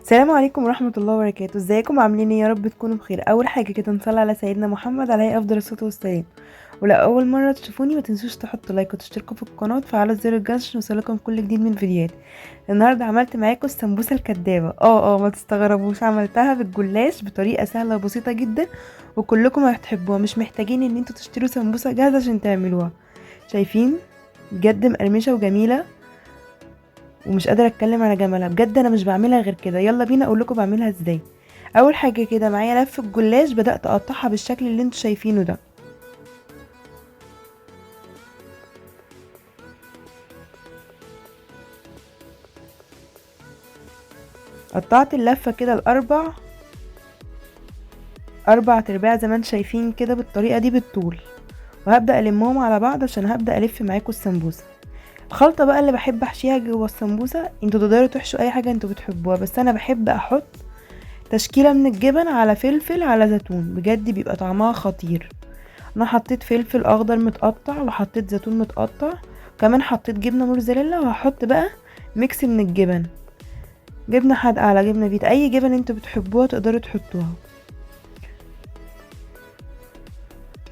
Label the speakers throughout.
Speaker 1: السلام عليكم ورحمة الله وبركاته. ازيكم عاملين ايه؟ يا رب تكونوا بخير. اول حاجة كده نصلي على سيدنا محمد عليه افضل الصلاة والسلام. ولو اول مرة تشوفوني ما تنسوش تحطوا لايك وتشتركوا في القناة وتفعلوا زر الجرس عشان يوصلكم كل جديد من فيديوهاتي. النهاردة عملت معاكم السمبوسة الكدابة. ما تستغربوش، عملتها بالجلاش بطريقة سهلة وبسيطة جدا وكلكم هتحبوها. مش محتاجين ان انتوا تشتروا سمبوسة جاهزة عشان تعملوها. شايفين؟ بجد مقرمشة وجميلة ومش قادره اتكلم على جمالها. بجد انا مش بعملها غير كده. يلا بينا اقول لكم بعملها ازاي. اول حاجه كده معايا لف الجلاش، بدات اقطعها بالشكل اللي انتوا شايفينه ده. قطعت اللفه كده اربع ترباع زي ما انتوا شايفين كده بالطريقه دي بالطول. وهبدا المهم على بعض عشان هبدا الف معاكم السمبوسه. الخلطه بقى اللي بحب احشيها جوه السمبوسه، انتوا تقدروا تحشوا اي حاجه انتوا بتحبوها، بس انا بحب احط تشكيله من الجبن على فلفل على زيتون. بجد بيبقى طعمها خطير. انا حطيت فلفل اخضر متقطع وحطيت زيتون متقطع، وكمان حطيت جبنه موتزاريلا، وهحط بقى ميكس من الجبن، جبنه حادقه على جبنه فيتا، اي جبن انتوا بتحبوها تقدروا تحطوها.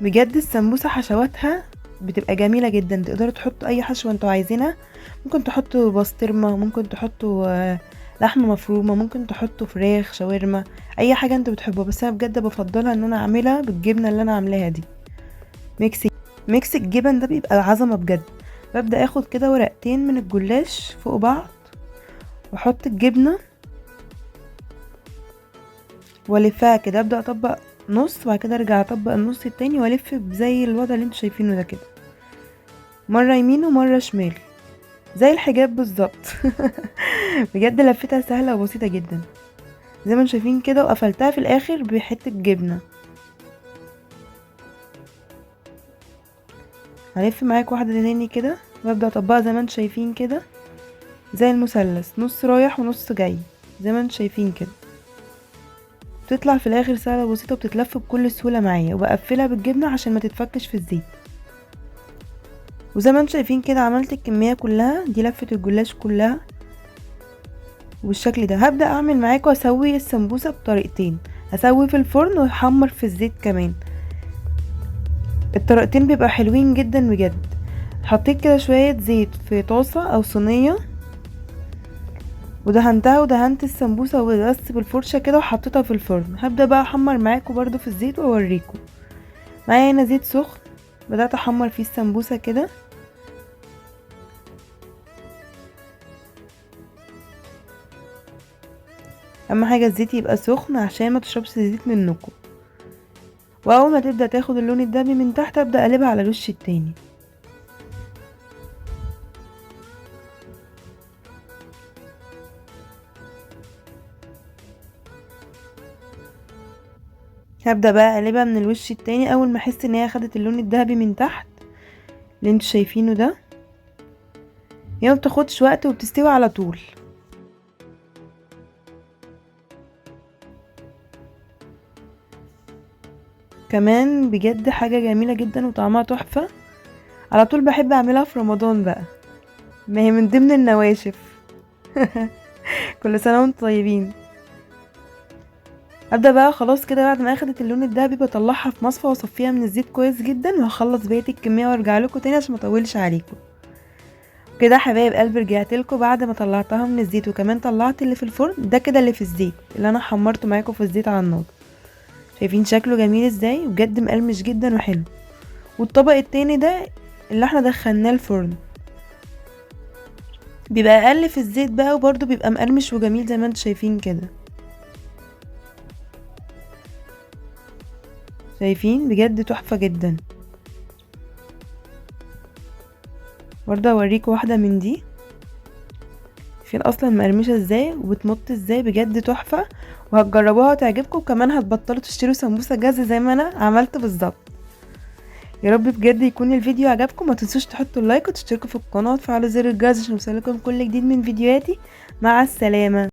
Speaker 1: بجد السمبوسه حشواتها بتبقى جميله جدا، تقدروا تحطوا اي حشوه انتوا عايزينها. ممكن تحطوا بسطرمه، ممكن تحطوا لحمه مفرومه، ممكن تحطوا فراخ شاورما، اي حاجه انتوا بتحبوها. بس انا بجد بفضلها ان انا اعملها بالجبنه اللي انا عاملاها دي. ميكس ميكس الجبن ده بيبقى عظمه بجد. ببدا اخد كده ورقتين من الجلاش فوق بعض واحط الجبنه والفها كده. ابدا اطبق نص وبعد كده ارجع اطبق النص التاني والف زي الوضع اللي انتوا شايفينه ده كده، مره يمين ومره شمال زي الحجاب بالظبط. بجد لفتها سهله وبسيطه جدا زي ما انتوا شايفين كده، وقفلتها في الاخر بحته جبنه. هلف معاك واحده تاني كده، وابدا اطبقها زي ما انتوا شايفين كده زي المثلث، نص رايح ونص جاي زي ما انتوا شايفين كده. بتطلع في الاخر سهله وبسيطه وبتتلف بكل سهوله معايا، وبقفلها بالجبنه عشان ما تتفكش في الزيت. وزي ما انتوا شايفين كده عملت الكميه كلها دي، لفه الجلاش كلها بالشكل ده. هبدا اعمل معاكم اسوي السمبوسه بطريقتين، هسوي في الفرن واحمر في الزيت كمان. الطريقتين بيبقى حلوين جدا بجد. حطيت كده شويه زيت في طاسه او صينيه ودهنتها، ودهنت السمبوسه وبس بالفرشه كده وحطيتها في الفرن. هبدا بقى احمر معاكم برضو في الزيت واوريكم. معايا هنا زيت سخن، بدات احمر فيه السمبوسه كده. اهم حاجه الزيت يبقى سخن عشان ما تشربش زيت منكم. واول ما تبدا تاخد اللون الذهبي من تحت ابدا اقلبها على الوش التاني. هبدا بقى اقلبها من الوش التاني اول ما احس ان هي خدت اللون الذهبي من تحت اللي انتوا شايفينه ده. هي ما بتاخدش وقت وبتستوي على طول. كمان بجد حاجه جميله جدا وطعمها تحفه. على طول بحب اعملها في رمضان بقى، ما هي من ضمن النواشف. كل سنه وانتم طيبين. ابدا بقى خلاص كده بعد ما اخدت اللون الدهبي بطلعها في مصفى واصفيها من الزيت كويس جدا، وهخلص بقيه الكميه وارجع لكم تاني عشان ما اطولش عليكم. كده حبايب قلبي رجعت لكم بعد ما طلعتها من الزيت، وكمان طلعت اللي في الفرن ده كده اللي في الزيت اللي انا حمرته معاكم في الزيت على النار. شايفين شكله جميل ازاي؟ بجد مقرمش جدا وحلو. والطبق التاني ده اللي احنا دخلناه الفرن بيبقى اقل في الزيت بقى، وبرده بيبقى مقرمش وجميل زي ما انتوا شايفين كده. شايفين؟ بجد تحفة جدا. برضه اوريكم واحدة من دي، شايفين اصلا مقرمشة ازاي وبتمط ازاي؟ بجد تحفة. وهتجربوها وتعجبكم، وكمان هتبطلوا تشتروا سمبوسة جاهزة زي ما انا عملت بالظبط. يا رب بجد يكون الفيديو عجبكم. ما تنسوش تحطوا اللايك وتشتركوا في القناة وتفعلوا زر الجرس عشان يوصلكم كل جديد من فيديوهاتي. مع السلامة.